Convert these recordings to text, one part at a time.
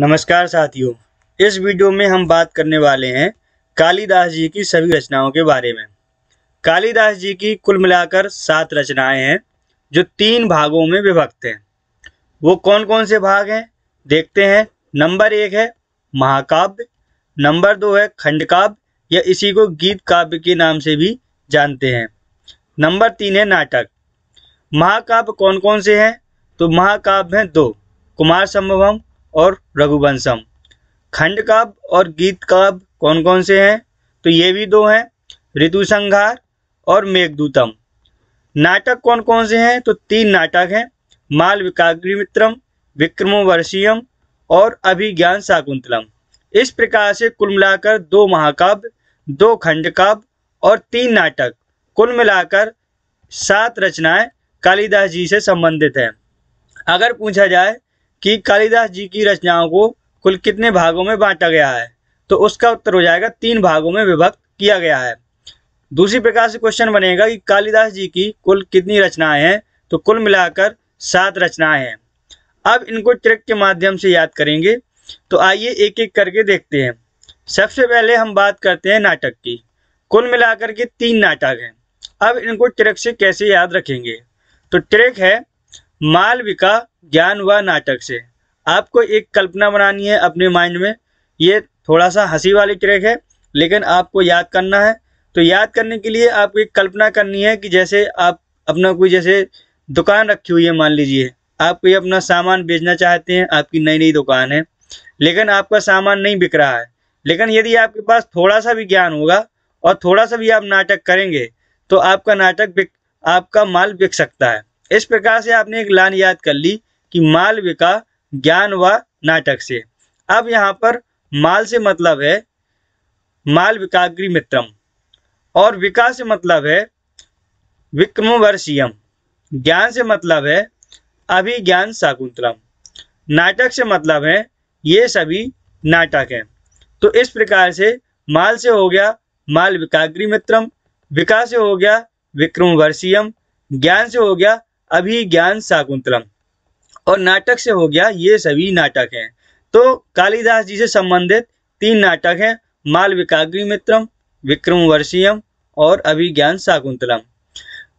नमस्कार साथियों, इस वीडियो में हम बात करने वाले हैं कालिदास जी की सभी रचनाओं के बारे में। कालिदास जी की कुल मिलाकर 7 रचनाएं हैं जो 3 भागों में विभक्त हैं। वो कौन कौन से भाग हैं देखते हैं। नंबर 1 है महाकाव्य, नंबर 2 है खंड काव्य या इसी को गीत काव्य के नाम से भी जानते हैं। नंबर 3 है नाटक। महाकाव्य कौन कौन से हैं? तो महाकाव्य हैं 2, कुमार संभवम और रघुवंशम। खंड काव्य और गीत काव्य कौन कौन से हैं? तो ये भी 2 हैं, ऋतुसंहार और मेघदूतम। नाटक कौन कौन से हैं? तो 3 नाटक हैं, मालविकाग्निमित्रम, विक्रमोर्वशीयम और अभिज्ञान शाकुंतलम। इस प्रकार से कुल मिलाकर 2 महाकाव्य, 2 खंड काव्य और 3 नाटक, कुल मिलाकर 7 रचनाएं कालिदास जी से संबंधित हैं। अगर पूछा जाए कि कालिदास जी की रचनाओं को कुल कितने भागों में बांटा गया है, तो उसका उत्तर हो जाएगा 3 भागों में विभक्त किया गया है। दूसरी प्रकार से क्वेश्चन बनेगा कि कालिदास जी की कुल कितनी रचनाएं हैं, तो कुल मिलाकर 7 रचनाएं हैं। अब इनको ट्रिक के माध्यम से याद करेंगे, तो आइए एक एक करके देखते हैं। सबसे पहले हम बात करते हैं नाटक की। कुल मिलाकर के 3 नाटक हैं। अब इनको ट्रिक से कैसे याद रखेंगे? तो ट्रिक है मालविका ज्ञान व नाटक से। आपको एक कल्पना बनानी है अपने माइंड में। ये थोड़ा सा हंसी वाली ट्रिक है, लेकिन आपको याद करना है। तो याद करने के लिए आपको एक कल्पना करनी है कि जैसे आप अपना कोई जैसे दुकान रखी हुई है, मान लीजिए आप कोई अपना सामान बेचना चाहते हैं, आपकी नई नई दुकान है, लेकिन आपका सामान नहीं बिक रहा है। लेकिन यदि आपके पास थोड़ा सा भी ज्ञान होगा और थोड़ा सा भी आप नाटक करेंगे, तो आपका माल बिक सकता है। इस प्रकार से आपने एक लाइन याद कर ली कि मालविका ज्ञान व नाटक से। अब यहाँ पर माल से मतलब है मालविकाग्निमित्रम और विका से मतलब है विक्रमोर्वशीयम, ज्ञान से मतलब है अभिज्ञान शाकुंतलम, नाटक से मतलब है ये सभी नाटक हैं। तो इस प्रकार से माल से हो गया मालविकाग्निमित्रम, विका से हो गया विक्रमोर्वशीयम, ज्ञान से हो गया अभिज्ञान शाकुंतलम और नाटक से हो गया ये सभी नाटक हैं। तो कालिदास जी से संबंधित 3 नाटक हैं, मालविकाग्निमित्रम, विक्रमोर्वशीयम और अभिज्ञान शाकुंतलम।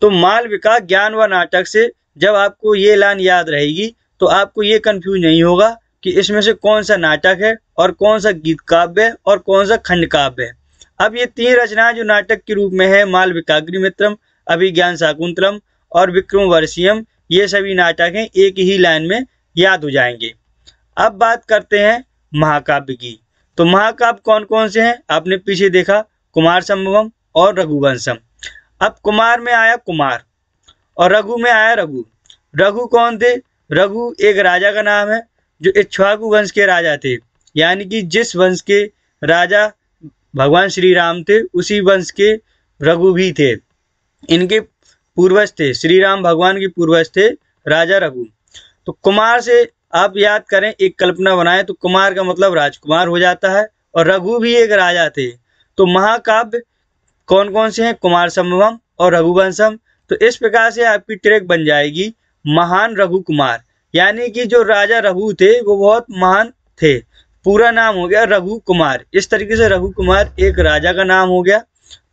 तो मालविका ज्ञान व नाटक से जब आपको ये लाइन याद रहेगी, तो आपको ये कंफ्यूज नहीं होगा कि इसमें से कौन सा नाटक है और कौन सा गीत काव्य है और कौन सा खंड काव्य है। अब ये 3 रचनाएं जो नाटक के रूप में है, मालविकाग्निमित्रम, अभिज्ञान शाकुंतलम और विक्रमोर्वशीयम, ये सभी नाटक हैं, एक ही लाइन में याद हो जाएंगे। अब बात करते हैं महाकाव्य की। तो महाकाव्य कौन कौन से हैं? आपने पीछे देखा, कुमार संभवम और रघुवंशम। अब कुमार में आया कुमार और रघु में आया रघु। रघु कौन थे? रघु एक राजा का नाम है जो इक्ष्वाकु वंश के राजा थे, यानी कि जिस वंश के राजा भगवान श्री राम थे, उसी वंश के रघु भी थे। इनके पूर्वज थे, श्री राम भगवान के पूर्वज थे राजा रघु। तो कुमार से आप याद करें, एक कल्पना बनाएं, तो कुमार का मतलब राजकुमार हो जाता है और रघु भी एक राजा थे। तो महाकाव्य कौन कौन से हैं? कुमार संभवम और रघुवंशम। तो इस प्रकार से आपकी ट्रिक बन जाएगी महान रघु कुमार, यानी कि जो राजा रघु थे वो बहुत महान थे। पूरा नाम हो गया रघु कुमार। इस तरीके से रघु कुमार एक राजा का नाम हो गया,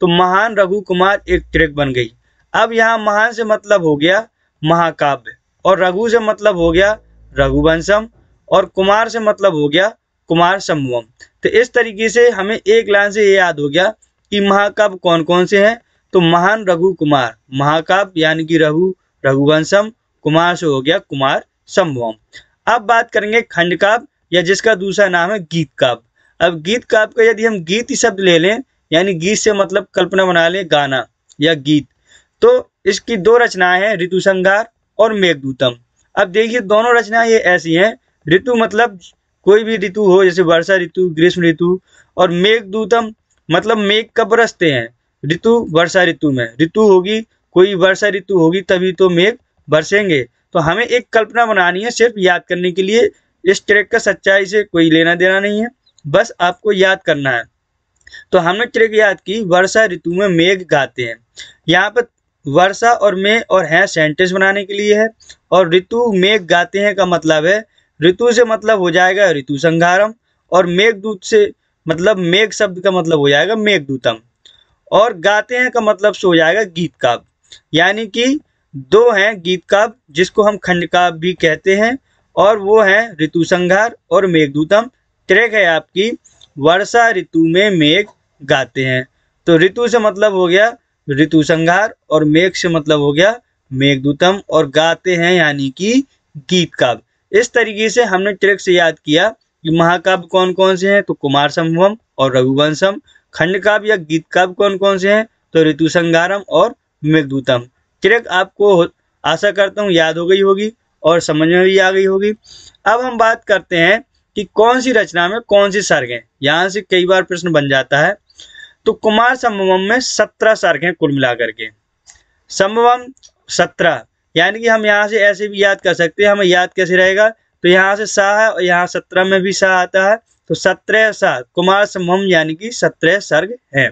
तो महान रघु कुमार एक ट्रिक बन गई। अब यहाँ महान से मतलब हो गया महाकाव्य और रघु से मतलब हो गया रघुवंशम और कुमार से मतलब हो गया कुमार संभवम। तो इस तरीके से हमें एक लाइन से ये याद हो गया कि महाकाव्य कौन कौन से हैं। तो महान रघु कुमार महाकाव्य, यानी कि रघुवंशम, कुमार से हो गया कुमार संभवम। अब बात करेंगे खंड काव्य, या जिसका दूसरा नाम है गीत काव्य। अब गीत काव्य का यदि हम गीत ही शब्द ले लें, यानी गीत से मतलब कल्पना बना लें गाना या गीत, तो इसकी 2 रचनाएं हैं, ऋतुसंहार और मेघदूतम। अब देखिए दोनों रचनाएं ये ऐसी हैं, ऋतु मतलब कोई भी ऋतु हो, जैसे वर्षा ऋतु, ग्रीष्म ऋतु, और मेघदूतम मतलब मेघ कब बरसते हैं, ऋतु वर्षा ऋतु में। ऋतु होगी, कोई वर्षा ऋतु होगी तभी तो मेघ बरसेंगे। तो हमें एक कल्पना बनानी है सिर्फ याद करने के लिए। इस ट्रिक का सच्चाई से कोई लेना देना नहीं है, बस आपको याद करना है। तो हमने ट्रिक याद की, वर्षा ऋतु में मेघ गाते हैं। यहाँ पर वर्षा और में और है सेंटेंस बनाने के लिए है, और ऋतु मेघ गाते हैं का मतलब है ऋतु से मतलब हो जाएगा ऋतु संहारम, और मेघदूत से मतलब मेघ शब्द का मतलब हो जाएगा मेघदूतम, और गाते हैं का मतलब से हो जाएगा गीत काव्य। यानी कि दो हैं गीत काव्य जिसको हम खंड काव्य भी कहते हैं, और वो हैं ऋतु संहार और मेघदूतम। ट्रैक है आपकी वर्षा ऋतु में मेघ गाते हैं। तो ऋतु से मतलब हो गया ऋतु संहार, और मेघ से मतलब हो गया मेघदूतम, और गाते हैं यानी कि गीत काव्य। इस तरीके से हमने ट्रिक से याद किया कि महाकाव्य कौन कौन से हैं, तो कुमार संभवम और रघुवंशम। खंड काव्य या गीत काव्य कौन कौन से हैं, तो ऋतु संहारम और मेघदूतम। ट्रिक आपको आशा करता हूँ याद हो गई होगी और समझ में भी आ गई होगी। अब हम बात करते हैं कि कौन सी रचना में कौन सी सर्ग हैं। यहाँ से कई बार प्रश्न बन जाता है। तो कुमार संभवम में 17 सर्ग हैं कुल मिलाकर के। संभवम 17, यानी कि हम यहाँ से ऐसे भी याद कर सकते हैं। हमें याद कैसे रहेगा, तो यहाँ से सा है और यहाँ 17 में भी सा आता है, तो 17 सा कुमार संभवम यानी कि 17 सर्ग है।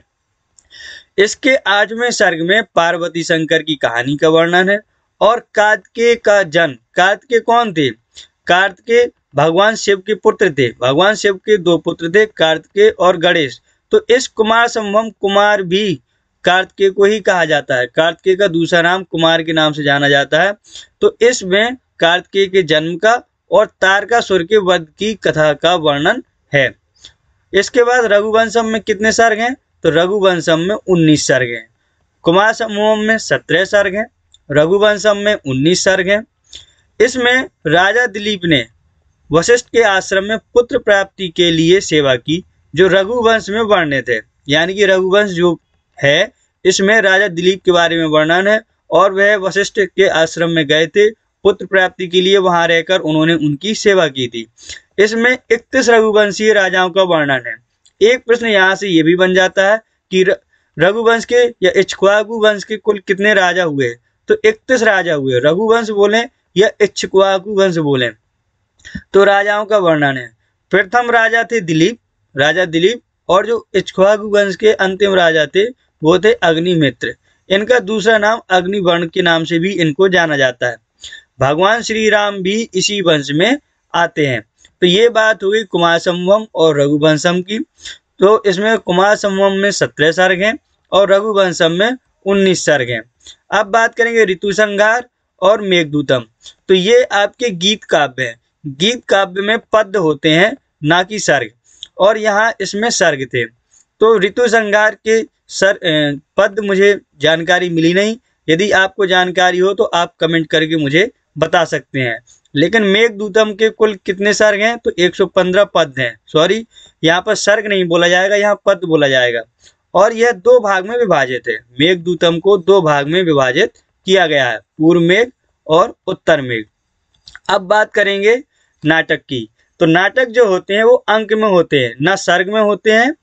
इसके 8वें सर्ग में पार्वती शंकर की कहानी का वर्णन है, और कार्तिकेय का जन्म। कार्तिकेय कौन थे, कार्तिकेय भगवान शिव के पुत्र थे। भगवान शिव के 2 पुत्र थे, कार्तिकेय और गणेश। तो इस कुमार संभवम, कुमार भी कार्तिकेय को ही कहा जाता है। कार्तिकेय का दूसरा नाम कुमार के नाम से जाना जाता है। तो इसमें कार्तिकेय के जन्म का और तारकासुर के वध की कथा का वर्णन है। इसके बाद रघुवंशम में कितने सर्ग हैं, तो रघुवंशम में 19 सर्ग हैं। कुमार संभवम में 17 सर्ग हैं, रघुवंशम में 19 सर्ग हैं। इसमें राजा दिलीप ने वशिष्ठ के आश्रम में पुत्र प्राप्ति के लिए सेवा की, जो रघुवंश में वर्णित है। यानी कि रघुवंश जो है इसमें राजा दिलीप के बारे में वर्णन है, और वह वशिष्ठ के आश्रम में गए थे पुत्र प्राप्ति के लिए। वहां रहकर उन्होंने उनकी सेवा की थी। इसमें 31 रघुवंशीय राजाओं का वर्णन है। एक प्रश्न यहाँ से ये भी बन जाता है कि रघुवंश के या इक्ष्वाकु वंश के कुल कितने राजा हुए, तो 31 राजा हुए। रघुवंश बोले या इक्ष्वाकु वंश बोले, तो राजाओं का वर्णन है। प्रथम राजा थे दिलीप, राजा दिलीप, और जो इक्ष्वाकु वंश के अंतिम राजा थे वो थे अग्निमित्र। इनका दूसरा नाम अग्निवर्ण के नाम से भी इनको जाना जाता है। भगवान श्री राम भी इसी वंश में आते हैं। तो ये बात हुई कुमार संभवम और रघुवंशम की। तो इसमें कुमार संभवम में 17 सर्ग हैं और रघुवंशम में 19 सर्ग हैं। अब बात करेंगे ऋतु संहार और मेघदूतम। तो ये आपके गीत काव्य हैं। गीत काव्य में पद होते हैं ना कि सर्ग, और यहाँ इसमें सर्ग थे। तो ऋतु संहार के पद मुझे जानकारी मिली नहीं। यदि आपको जानकारी हो तो आप कमेंट करके मुझे बता सकते हैं। लेकिन मेघदूतम के कुल कितने सर्ग हैं, तो 115 पद हैं। सॉरी, यहाँ पर सर्ग नहीं बोला जाएगा, यहाँ पद बोला जाएगा। और यह 2 भाग में विभाजित है। मेघदूतम को 2 भाग में विभाजित किया गया है, पूर्व मेघ और उत्तर मेघ। अब बात करेंगे नाटक की। तो नाटक जो होते हैं वो अंक में होते हैं, ना सर्ग में होते हैं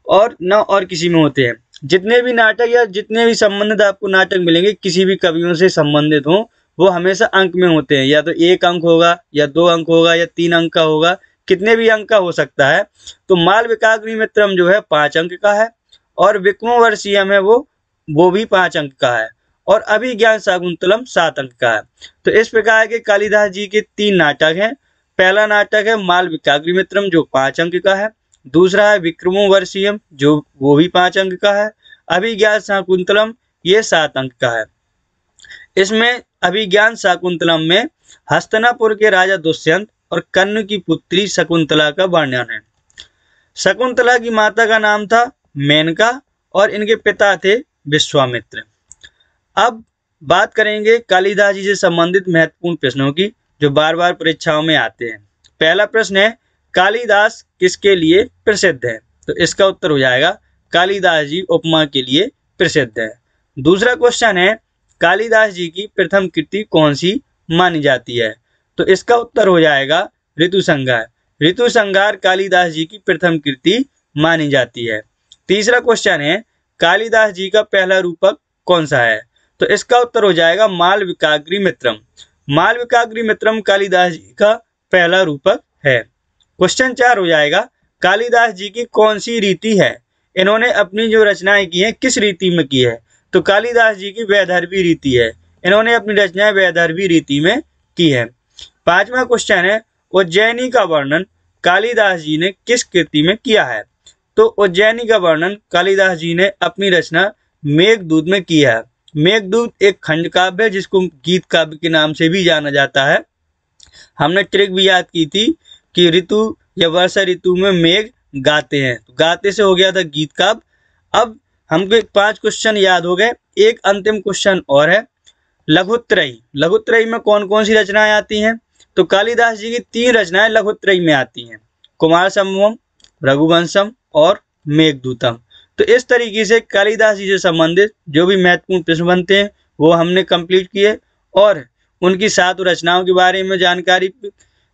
और न और किसी में होते हैं। जितने भी नाटक या जितने भी संबंधित आपको नाटक मिलेंगे किसी भी कवियों से संबंधित हो, वो हमेशा अंक में होते हैं। या तो 1 अंक होगा या 2 अंक होगा या 3 अंक का होगा, कितने भी अंक का हो सकता है। तो मालविकाग्निमित्रम जो है 5 अंक का है, और विक्रमोर्वशीयम है वो भी 5 अंक का है, और अभिज्ञान शाकुंतलम 7 अंक का है। तो इस प्रकार के कालिदास जी के 3 नाटक हैं। पहला नाटक है मालविकाग्निमित्रम जो 5 अंक का है। दूसरा है विक्रमोर्वशीयम जो वो भी 5 अंक का है। अभिज्ञान शाकुंतलम ये 7 अंक का है। इसमें अभिज्ञान शाकुंतलम में हस्तिनापुर के राजा दुष्यंत और कर्ण की पुत्री शकुंतला का वर्णन है। शकुंतला की माता का नाम था मेनका और इनके पिता थे विश्वामित्र। अब बात करेंगे कालिदास जी से संबंधित महत्वपूर्ण प्रश्नों की जो बार बार परीक्षाओं में आते हैं। पहला प्रश्न है कालिदास किसके लिए प्रसिद्ध है, तो इसका उत्तर हो जाएगा कालिदास जी उपमा के लिए प्रसिद्ध है। दूसरा क्वेश्चन है कालिदास जी की प्रथम कृति कौन सी मानी जाती है, तो इसका उत्तर हो जाएगा ऋतु संहार। ऋतु संहार कालिदास जी की प्रथम कृति मानी जाती है। तीसरा क्वेश्चन है कालिदास जी का पहला रूपक कौन सा है, तो इसका उत्तर हो जाएगा मालविकाग्निमित्रम। मालविकाग्निमित्रम कालिदास जी का पहला रूपक है। क्वेश्चन 4 हो जाएगा कालिदास जी की कौन सी रीति है, इन्होंने अपनी जो रचनाएं की हैं किस रीति में की है, तो कालिदास जी की वैदर्भी रीति है। इन्होंने अपनी रचनाएं वैदर्भी रीति में की है। 5वां क्वेश्चन है उज्जैनी का वर्णन कालिदास जी ने किस कृति में किया है? तो उज्जैनी का वर्णन कालिदास जी ने अपनी रचना मेघदूत में किया है। मेघदूत एक खंड काव्य है जिसको गीत काव्य के नाम से भी जाना जाता है। हमने ट्रिक भी याद की थी कि ऋतु या वर्षा ऋतु में मेघ गाते हैं, तो गाते से हो गया था गीत काव्य। अब हमको 5 क्वेश्चन याद हो गए। एक अंतिम क्वेश्चन और है, लघुत्रयी। लघुत्रयी में कौन कौन सी रचनाएं आती हैं? तो कालिदास जी की 3 रचनाएं लघुत्रयी में आती हैं, कुमार संभवम, रघुवंशम और मेघदूतम। तो इस तरीके से कालिदास जी से संबंधित जो भी महत्वपूर्ण प्रश्न बनते हैं वो हमने कंप्लीट किए और उनकी 7 रचनाओं के बारे में जानकारी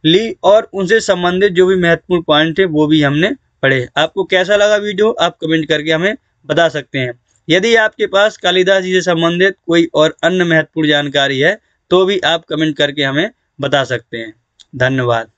ली और उनसे संबंधित जो भी महत्वपूर्ण पॉइंट थे वो भी हमने पढ़े। आपको कैसा लगा वीडियो आप कमेंट करके हमें बता सकते हैं। यदि आपके पास कालिदास जी से संबंधित कोई और अन्य महत्वपूर्ण जानकारी है तो भी आप कमेंट करके हमें बता सकते हैं। धन्यवाद।